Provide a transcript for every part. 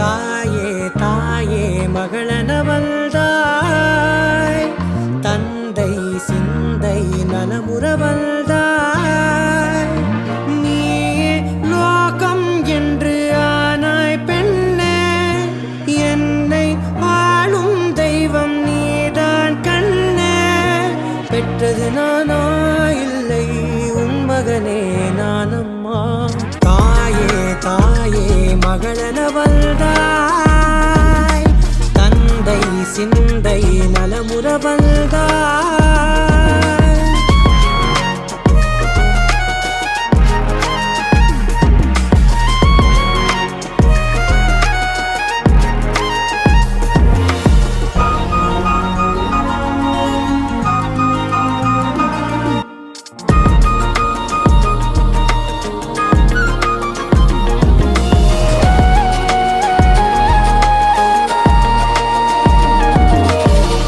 தாயே தாயே மகளென வந்தாய், தந்தை சிந்தை நலமுற வந்தாய். நீயே லோகம் என்று ஆனாய் பெண்ணே, என்னை வாழும் தெய்வம் நீதான் கண்ணே. பெற்றது நானா இல்லை உன் மகனே நானம்மா. தாயே தாயே மகளென வந்தாய், தந்தை சிந்தை நலமுற வந்தாய்.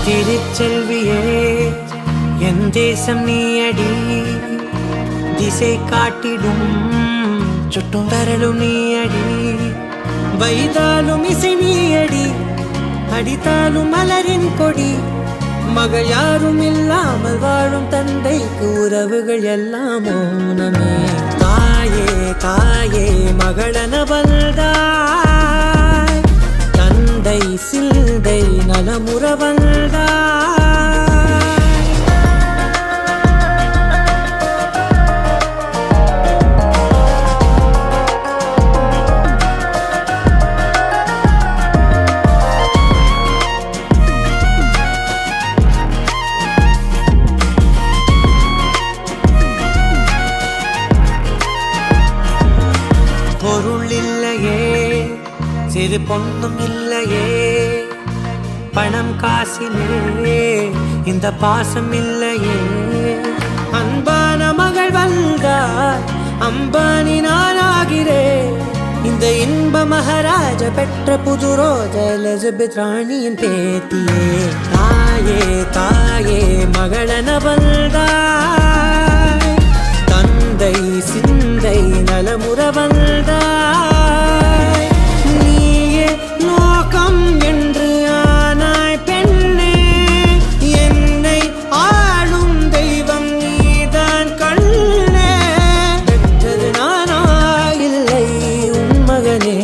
திருச்செல்வியே என் தேசம் நீயடி, திசை காட்டிடும் சுட்டும் வரலும் நீயடி. வைதாலும் இசை நீயடி, அடித்தாலும் மலரின் கொடி. மகள் யாரும் இல்லாமல் வாழும் தந்தைக்கு உறவுகள் எல்லாம் மௌனமே. தாயே தாயே மகளென வந்தாய், தந்தை சிந்தை நலமுற வந்தாய். பொருள் இல்லையே, சிறு பொண்ணும் இல்லையே, பணம் காசிலே இந்த பாசம் இல்லையே. அன்பான மகள் வந்தார், அம்பானி நானாகிறேன். இந்த இன்ப மகாராஜ பெற்ற புது ரோஜ எலிசபெத் ராணியின் பேத்தியே. தாயே தாயே மகளென வந்தாய், தந்தை சிந்தை நலமுற வந்தாய். நீயே லோகம் என்று ஆனாய் பெண்ணே, என்னை ஆளும் தெய்வம் நீதான் கண்ணே. பெற்றது நானா இல்லை உன் மகனே